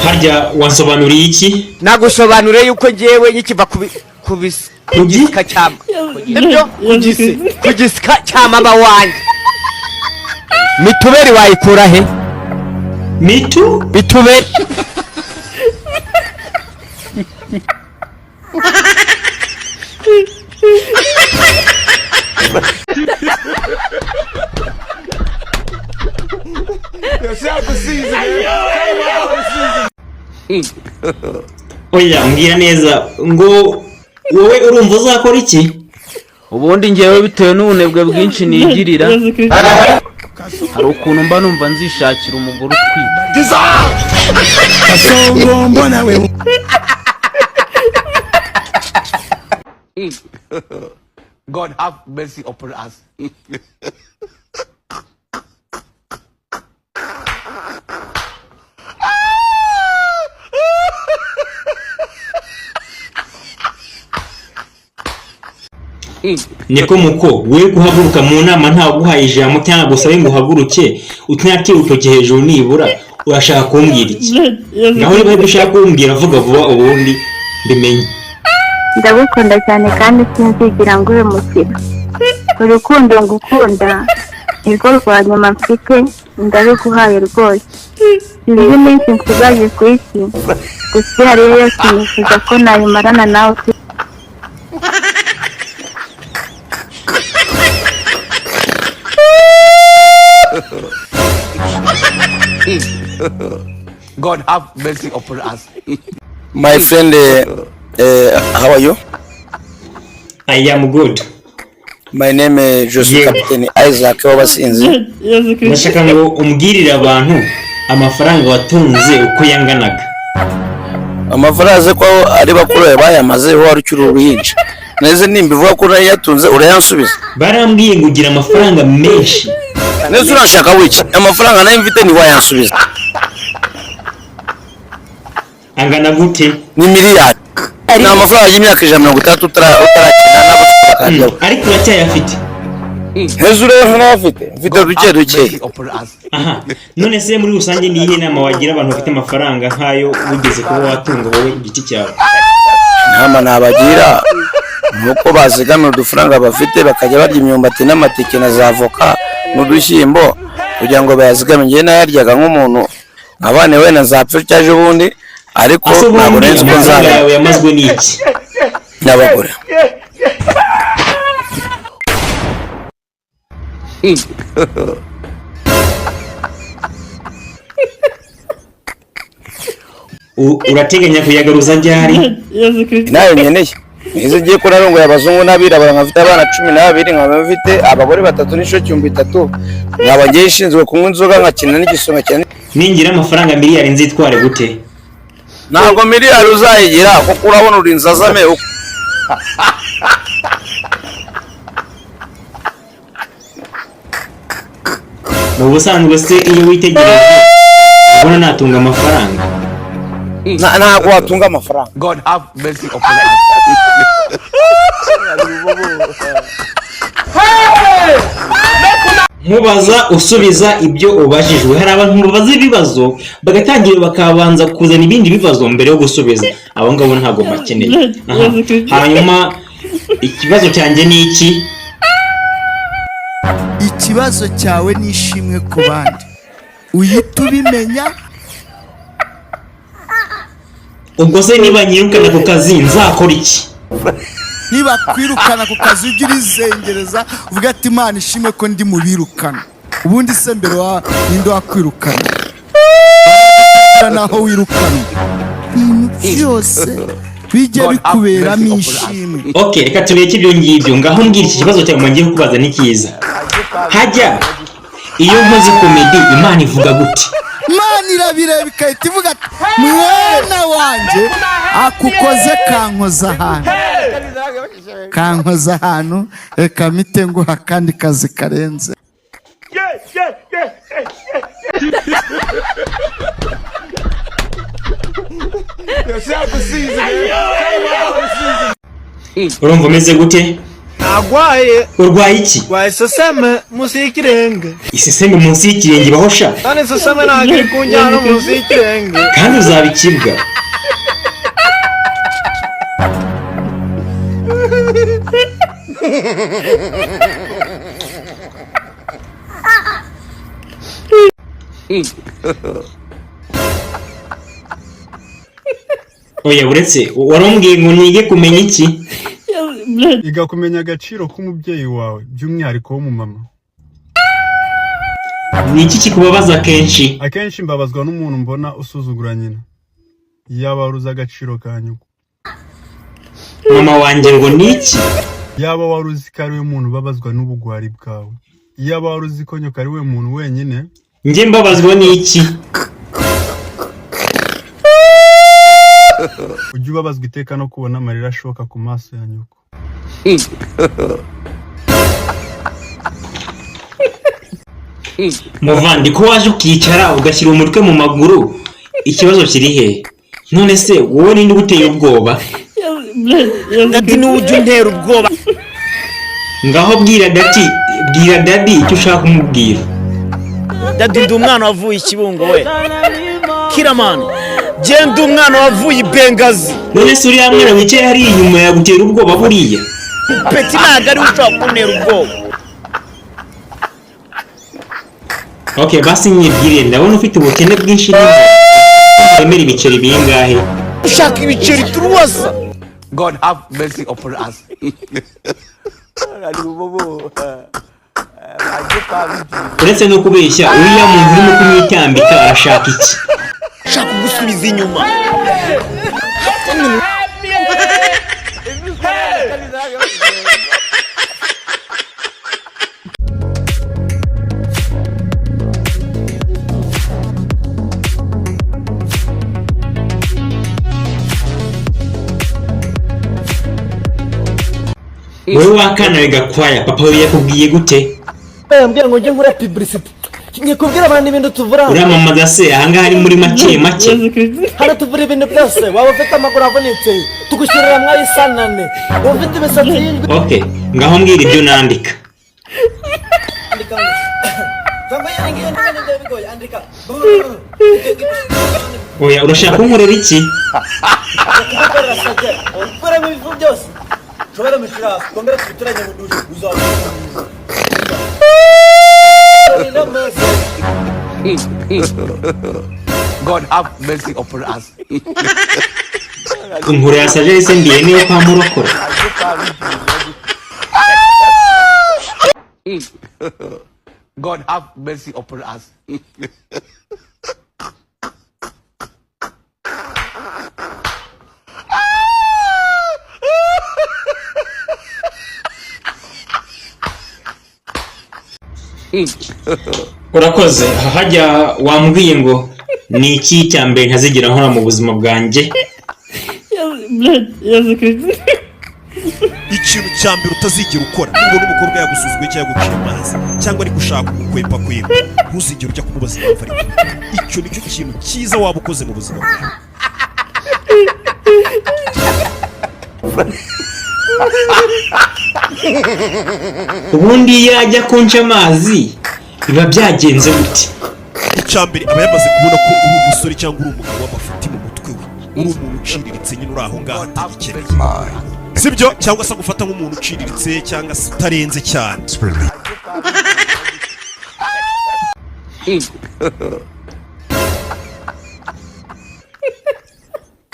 harya wansobanuriye iki? Nagusobanuriye yuko ngewe nyikiva kugisika cyama ibyo kugisika cyama bawanje mituberi wayikura he? Mituberi oya mbwira neza ngo wowe urumva uzakora iki? Ubundi ngewe bitewe n'ubunebwe bwinshi nigirira hari ukuntu mba numva nzishakira umugore utwite. God have mercy upon us. Niko muko we guhaguruka mu nama nta guhaye ijambo cyangwa gusabe ngo uhaguruke utnati utoke hejuru nibura urashaka kumbwira iki? Naho niba dushaka kumbwira vuga vuba ubundi mbimenye. Ndagukunda cyane kandi sinzigira ngo ube mukira. Urukundo ngukunda nirwo rwa nyuma mfite ndabiguhaye rwose. Sinzi iminsi nsigaye ku isi gusa hariyo yose nifuza ko nayimarana nawe. God have mercy upon us. My friend, how are you? I am good. My name is Joseph Captain Isaac Wabasinzi. Ndashaka ngo umbwirire abantu amafaranga watunze uko yanganaga. Amafaranga ko ari bakuru bayamaze wari cyuru ruhinja. Neze nimbivuga ko yatunze urayansubiza. Barambwiye ngo ugira amafaranga menshi. Neze urashaka wiki amafaranga nayo mfite ni wayansubiza. Angana gute? Ni miliyari. Na amafaranga y'imyaka 130 utarakina n'abo ariko uracyayafite. Hejuru y'afite mfite duke. Aha, none se muri rusange ni ihe nama wagira abantu bafite amafaranga nkayo ugeze kuba watunga wowe igiti cyawe? Nama nabagira nuko bazigamira udufaranga bafite bakajya barya imyumbati n'amateke na zavoka n'udushyimbo kugira ngo bayazigame. Ngiye nayaryaga nk'umuntu abane we na zapfe cyaje ubundi ariko ntabwo nzi ko nzara yawe yamazwe n'iki n'abagore. Urateganya kuyagaruza ryari? Nayo nyeneye nizo giye ko narongo y'abazungu n'abirabura nkafite abana 12 nkaba mfite abagore 3 n'ishoki 3 nkaba ngiye ishinzwe kunywa inzoga nkakina n'igisonga cyane. Ningira amafaranga miliyari nzitware gute? Ntabwo miliyari uzayigira kuko urabona urinza zame mu busanzwe se iyo witegereje ubona natunga amafaranga. Ntabwo watunga amafaranga. God have mercy upon us. Mubaza usubiza ibyo ubajijwe. Hari abantu mubaza ibibazo bagatangira bakabanza kuzana ibindi bibazo mbere yo gusubiza. Abo ngabo ntago makeneye. Hanyuma ikibazo cyanjye ni iki? Ikibazo cyawe nishimwe ku bandi uyita ubimenya. Ubwo se niba nyirukana ku kazi nzakora iki? Niba kwirukana ku kazi ugira izengereza uvuga ati Imana ishimwe ko ndi mu birukana. Ubundi se mbere wa ninde wakwirukana naho wirukana byose bijye bikuberamo ishimwe. Okay, reka tureke ibyo ngibyo. Ngaho mbwira iki kibazo cyawe ngiye kubaza ni kiza. Hajya iyo nkoze komedi Imana ivuga gute? Imana irabireba ikahita ivuga ati mwana wanjye akukoze kankoza ahantu reka mite nguha kandi kazi karenze. Urumva umeze gute? Nagwaye. Urwaye iki? Gwaye seseme munsi y'ikirenge. Iseseme munsi y'ikirenge bahosha? Kandi seseme nagiri kunjyana munsi y'ikirenge. Kandi uzabikibwa. Oya uretse warumbwiye ngo nige kumenya iki? Iga kumenya agaciro k'umubyeyi wawe by'umwihariko w'umumama. Ni iki kikubabaza kenshi? Akenshi mbabazwa n'umuntu mbona usuzugura nyina. Yaba waruzi agaciro ka nyoko. Mama wanjye ngo ni iki? Yaba waruzi ko ari we muntu ubabazwa n'ubugwari bwawe. Yaba waruzi ko nyoko ari we muntu wenyine. Njye mbabazwa n'iki? Ujye ubabazwa iteka no kubona amarira ashoka ku maso ya nyoko. Muvandi ko waje ukicara ugashyira umutwe mu maguru, ikibazo kiri he? None se wowe ninde uguteye ubwoba? Dadi n'ujya untera ubwoba. Ngaho bwira dadi icyo ushaka kumubwira. Dadi ndi umwana wavuye ikibungo we. Kiramani. Genda umwana wavuye Bengazi. None se uriya mwana wicaye hari inyuma yagutera ubwoba buriya? Peti ntabwo ari ushobora kuntera ubwoba. Okay, basi nyibwire ndabona ufite ubukene bwinshi n'emera ibiceri bingahe? Ushaka ibiceri turuwasa. God have mercy upon us. Uretse no kubeshya uriya muntu urimo kumwitambika arashaka iki? Shaka gusubiza inyuma. Wewe wakana gakwaya papa we yakubwiye gute? Mbye ngo nje ngura publicity. Ngikubwira abantu ibintu tuvura. Uramamaza se ahanga hari muri make. Hano tuvura ibintu byose. Waba ufite amaguru avunitse tugushyirira mwayi sanane. Ufite imisatsi y'indwi. Okay, ngaho mbwira ibyo nandika. Oya urashaka kunkorera iki? God have mercy upon us. Inkuru yasaje ise ndiye niyo kwa murokora. God have mercy upon us. Urakoze hajya wambwiye ngo ni iki cyambere ntazigira nkora mu buzima bwanjye? Ikintu cyambere utazigira ukora ngo n'umukobwa yagusuzugwe cyangwa gucira amazi cyangwa ari gushaka kukwepa kwera ntuzigere ujya kumubaza impamvu ari icyo nicyo kintu cyiza waba ukoze mu buzima bwawe. Ubundi yajya kunca amazi biba byagenze gute? Icyambere aba yamaze kubona ko uri umusore cyangwa uri umugabo w'amafuti mu mutwe we, uri umuntu uciriritse nyine uri aho ngaho atabikeneye, sibyo? Cyangwa se gufata nk'umuntu uciriritse cyangwa se utarenze cyane.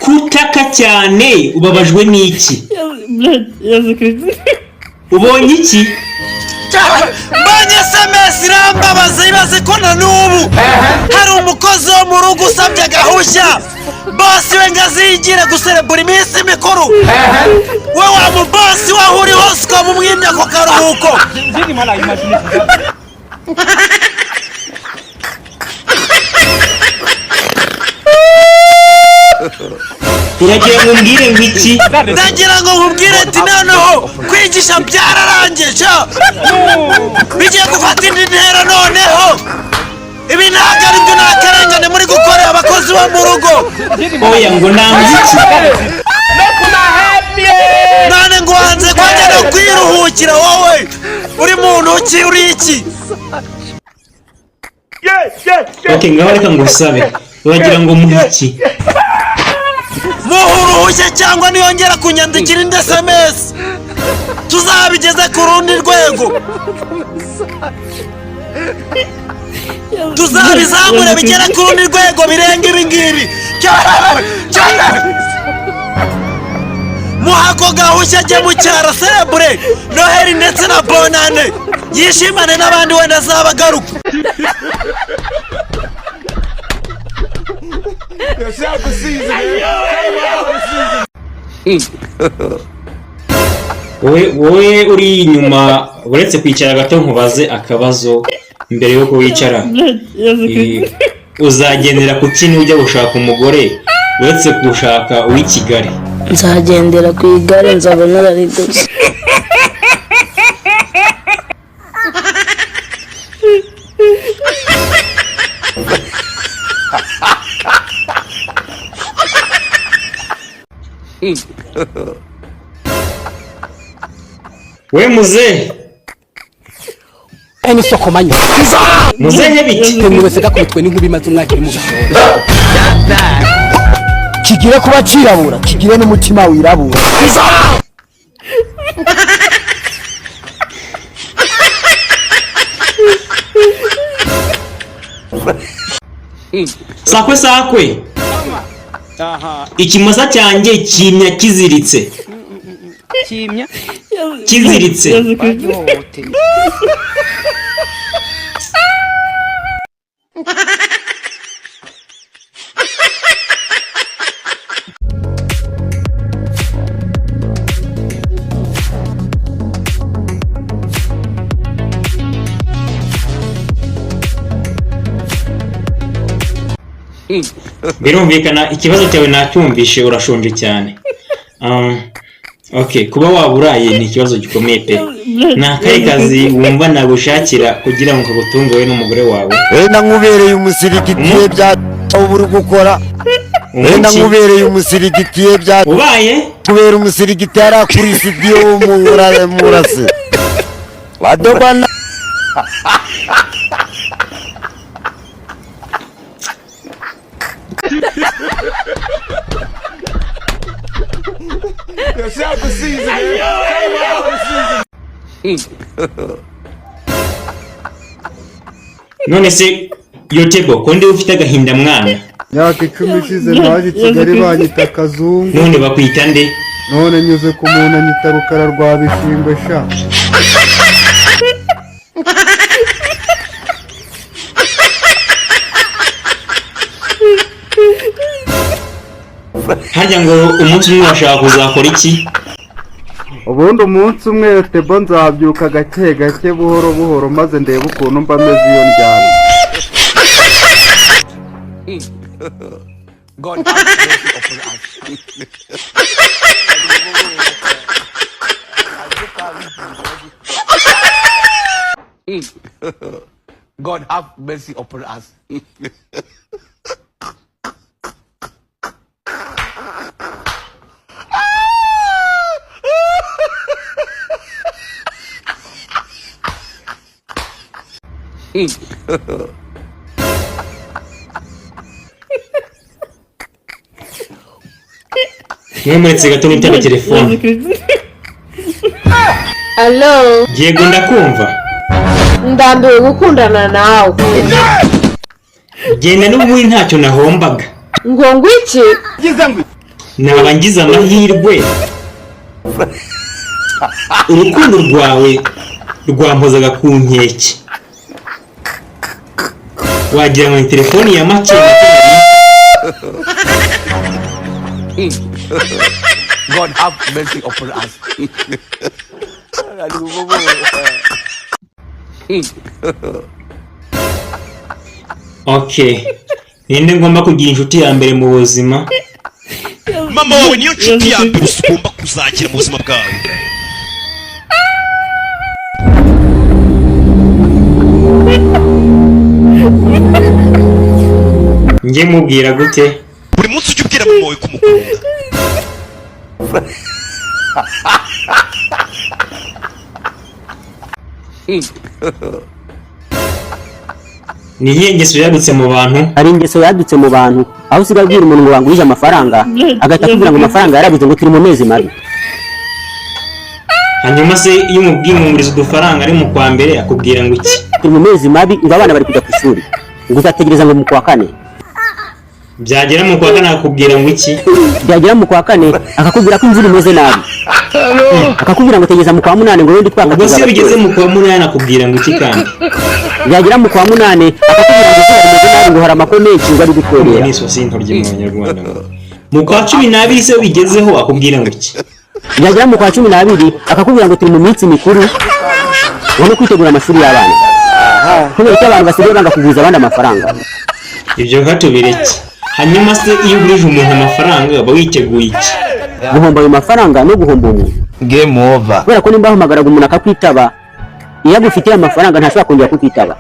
Kutaka cyane ubabajwe n'iki? Ubonye iki? Mbanye SMS irambabaza ibaze ko na n'ubu hari umukozi wo mu rugo usabye gahushya bosi we ngazigire guserebura iminsi mikuru, we wa mu bosi waho uri hose ukamumwimya ako karuhuko. Uragira ngo mbwire ngo iki? Ndagira ngo nkubwire ati noneho kwigisha byararangije bigiye gufata indi ntera noneho. Ibi ntabwo ari byo nakarengane muri gukorera abakozi bo mu rugo. Oya ngo namwe iki? None ngo wanze kwajya no kwiruhukira wowe uri muntu ki uri iki Okay, ngaho reka ngusabe wagira ngo muhiki muhuruhushye cyangwa niyongera kunyandikira indi SMS tuzabigeze ku rundi rwego tuzabizamure bigera ku rundi rwego birenga ibi ngibi muhako gahushya ajye mu cyaro serebure noheri ndetse na bonane yishimane n'abandi wenda azabagaruka wowe uri inyuma uretse kwicara gato nkubaze akabazo mbere yo kuwicara uzagendera ku kintu ujya gushaka umugore uretse gushaka uw'i Kigali nzagendera ku igare nzaba narariguze we muzehe eni soko manyo muzehe biki temwese gakubitwe n'inkubi maze umwaka irimo kigire kuba cirabura kigire n'umutima wirabura sakwe ikimasa cyanjye kimya kiziritse kiziritse birumvikana ikibazo cyawe nacyumvishe urashonje cyane. Okay, kuba waburaye ni ikibazo gikomeye pe. Nakaye kazi wumva nagushakira kugira ngo kagutunge we n'umugore wawe. Wenda nkubereye umusirigitiye bya uburi gukora. Wenda nkubereye umusirigitiye bya ubaye kubera umusirigiti ara kuri studio murase. Wadobana none se Yotebo konde ufite agahinda mwana myaka 10 ishize naje Kigali banyita Kazungu none bakwita nde none nyuze ku muntu anyita Rukara rwa Bishingwe sha harya ngo umunsi umwe washaka kuzakora iki ubundi umunsi umwe Yotebo nzabyuka gake gake buhoro buhoro maze ndebe ukuntu mba meze iyo ndyamye. God have mercy upon us. God have mercy upon us. Mwemuretse gato nitaba telefone. Hello. Yego ndakumva. Ndambiwe gukundana nawe. Genda n'ubundi ntacyo nahombaga. Ngo ngwiki? Naba ngize amahirwe. Urukundo rwawe rwampozaga ku nkeke. Wagira ngo telefone ya make. God have mercy upon us. Okay. Ninde ngomba kugira inshuti ya mbere mu buzima? Mama wawe niyo nshuti ya mbere ugomba kuzagira mu buzima bwawe. Nge mubwira gute? Buri munsi ujye ubwira mama wawe kumukunda. ni iyihe ngeso yadutse mu bantu? Hari ingeso yadutse mu bantu aho usigaye ubwira umuntu ngo wangurije amafaranga agahita akubwira ngo amafaranga yarabuze ngo turi mu mezi mabi. Hanyuma se iyo umubwiye umuguriza udufaranga ari mu kwa mbere akubwira ngo iki? Turi mu mezi mabi ngo abana bari kujya ku ishuri ngo uzategereza ngo mu kwa kane. Byagera mu kwa kane akakubwira ngo iki? Byagera mu kwa kane akakubwira ko imvura imeze nabi. Akakubwira ngo tegereza mu kwa munane ngo wende twaka. Ubwo se bigeze mu kwa munane akubwira ngo iki kandi? Byagera mu kwa munane akakubwira ngo imvura imeze nabi ngo hari amakuru menshi ngo ari gukorera. Ni isosi intoryi mu Banyarwanda. Mu kwa 12 se bigezeho akubwira ngo iki? Byagera mu kwa 12 akakubwira ngo turi mu minsi mikuru ngo no kwitegura amashuri y'abana. Kubera ko abantu basigaye banga kuguza abandi amafaranga. Ibyo gato bireke. Hanyuma se iyo ugurije umuntu amafaranga aba witeguye iki? Guhomba ayo mafaranga no guhomba umuntu. Game over. Kubera ko nimba ahamagaraga umuntu akakwitaba iyo agufitiye amafaranga ntashobora kongera kukwitaba.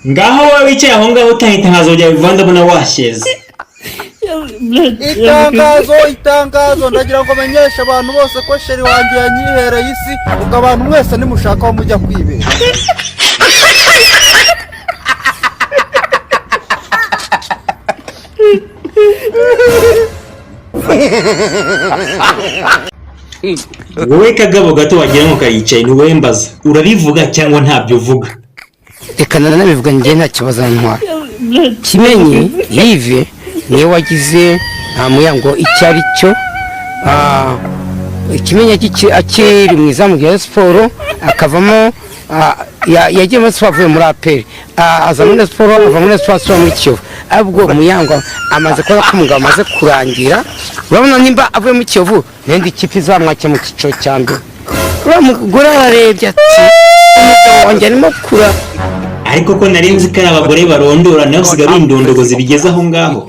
Ngaho wowe wicaye aho ngaho utahita nkazojya bivanda bona washeze. Itangazo ndagira ngo menyeshe abantu bose ko sheri wanjye yanyihereye isi ubwo abantu mwese nimushaka aho mujya kwibera. Wowe kagabo gato wagira ngo kayicaye ni wowe mbaza urabivuga cyangwa ntabyo uvuga? Reka nanabivuga njye nta kibazo ntwara. Kimenyi Yves niwe wagize muyango icyari cyo Kimenyi akiri mu izamu rya siporo akavamo yagiye muri siporo avuye muri aperi aza muri siporo ava muri siporo muri Kiyovu. Abwo muyango amaze kuba ko umugabo amaze kurangira urabona nimba avuye mu Kiyovu n'indi kipe izamwake mu cyiciro cya mbere. Uramugura arebye ati umugabo wanjye arimo kura. Ariko ko narenze ko abagore barondora nayo usigaye indondogozi bigeze aho ngaho.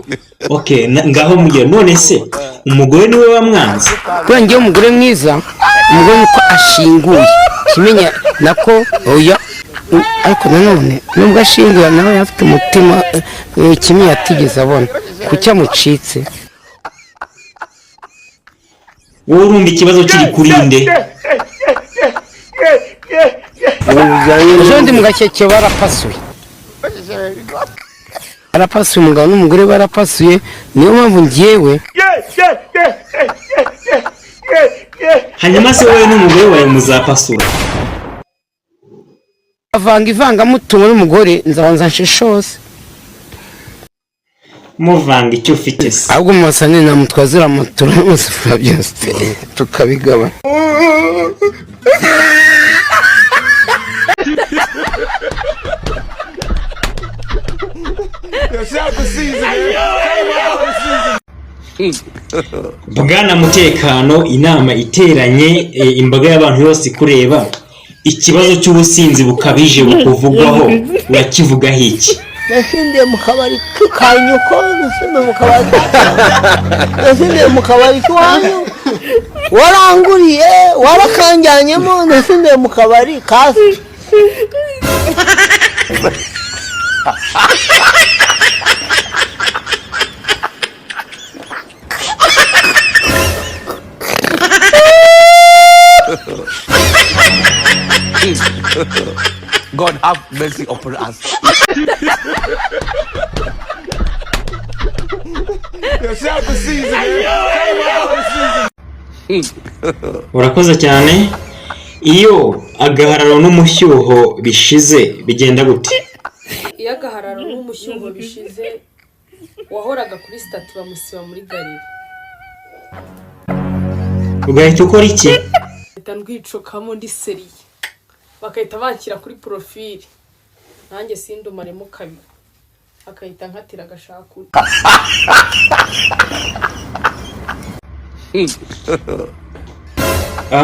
Okay, ngaho mugiye none se umugore niwe wamwanze? Kuko ngiye umugore mwiza, umugore uko ashinguye. Kimenya nako oya ariko nanone nubwo ashinguye nawe afite umutima kimwe yatigeze abona kucyo amucitse. Wowe urumva ikibazo kiri kurinde? Jondi mugakeke barapasuye. Barapasuye umugabo n'umugore barapasuye niyo mpamvu ngiyewe. Hanyuma se wowe n'umugore wawe muzapasura? Avanga ivangamutungo n'umugore nzabanza nshishose. Muvanga icyo ufite se? Ahubwo musane na mutwazira motora n'umusifura byose tukabigaba. Bwana Mutekano, inama iteranye imbaga y'abantu yose kureba ikibazo cy'ubusinzi bukabije bukuvugwaho urakivugaho iki? Nasindiye mu kabari kanyuko nasindiye mu kabari kwanyu waranguriye warakanjyanyemo nasindiye mu kabari kasi. God have mercy upon us. Urakoze cyane. Iyo agahararo n'umushyuho bishize bigenda gute? Iyo agahararo n'umushyuho bishize wahoraga kuri stati bamusiba muri gari. Ugahita ukora iki? Ndwicokamo ndi seriye. Bakahita bakira kuri profile. Nanjye sindumaremo kabiri. Akahita nkatira agashakura.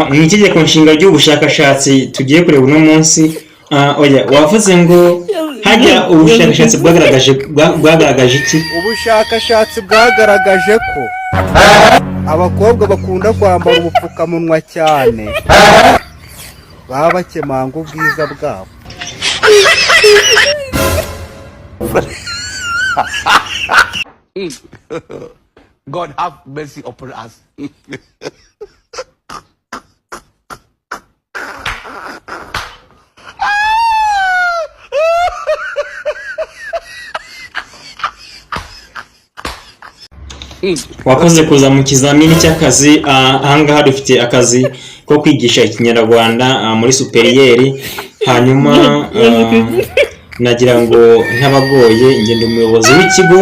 Mu itegeko nshinga ry'ubushakashatsi tugiye kureba uno munsi oya wavuze ngo hajya ubushakashatsi bwagaragaje iki? Ubushakashatsi bwagaragaje ko abakobwa bakunda kwambara ubupfukamunwa cyane baba bakemanga ubwiza bwabo. God have mercy upon us. wakoze kuza mu kizamini cy'akazi. Ahangaha dufite akazi ko kwigisha ikinyarwanda muri superiyeri. Hanyuma nagira ngo ntabagoye, ngende umuyobozi w'ikigo.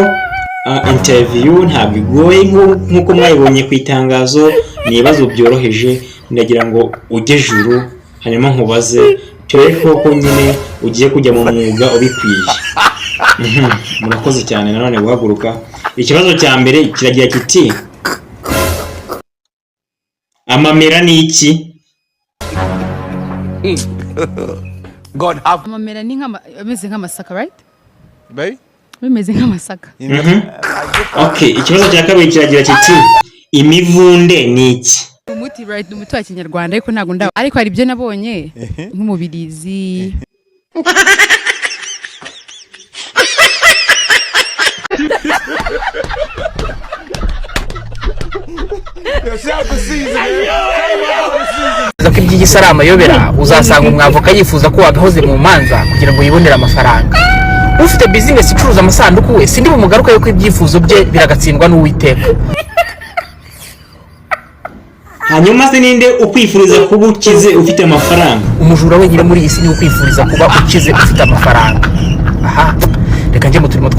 Interview ntabwo igoye nk'uko mwayibonye ku itangazo, ni ibibazo byoroheje. Ndagira ngo ujye juru hanyuma nkubaze turebe ko nyine ugiye kujya mu mwuga ubikwiye. Murakoze cyane nanone guhaguruka. Ikibazo cya mbere kiragira kiti amamera ni iki? God have amamera ni ameze nk'amasaka, right? Bay? Bimeze nk'amasaka. Okay, ikibazo cya kabiri kiragira kiti imivunde ni iki? Umuti, right? Umuti wa Kinyarwanda ariko ntago ndawo, ariko hari ibyo nabonye nk'umubirizi. ko iby'igisi ari amayobera, uzasanga umwavoka yifuza ko wagahoze mu manza kugira ngo yibonere amafaranga. Ufite bizinesi icuruza amasanduku we sindi bumugaruka yuko ibyifuzo bye biragatsindwa n'Uwiteka. Hanyuma se ninde ukwifuriza kuba ukize ufite amafaranga? Umujura wenyine muri iyi si ni ukwifuriza kuba ukize ufite amafaranga. Aha, reka njye mu turimo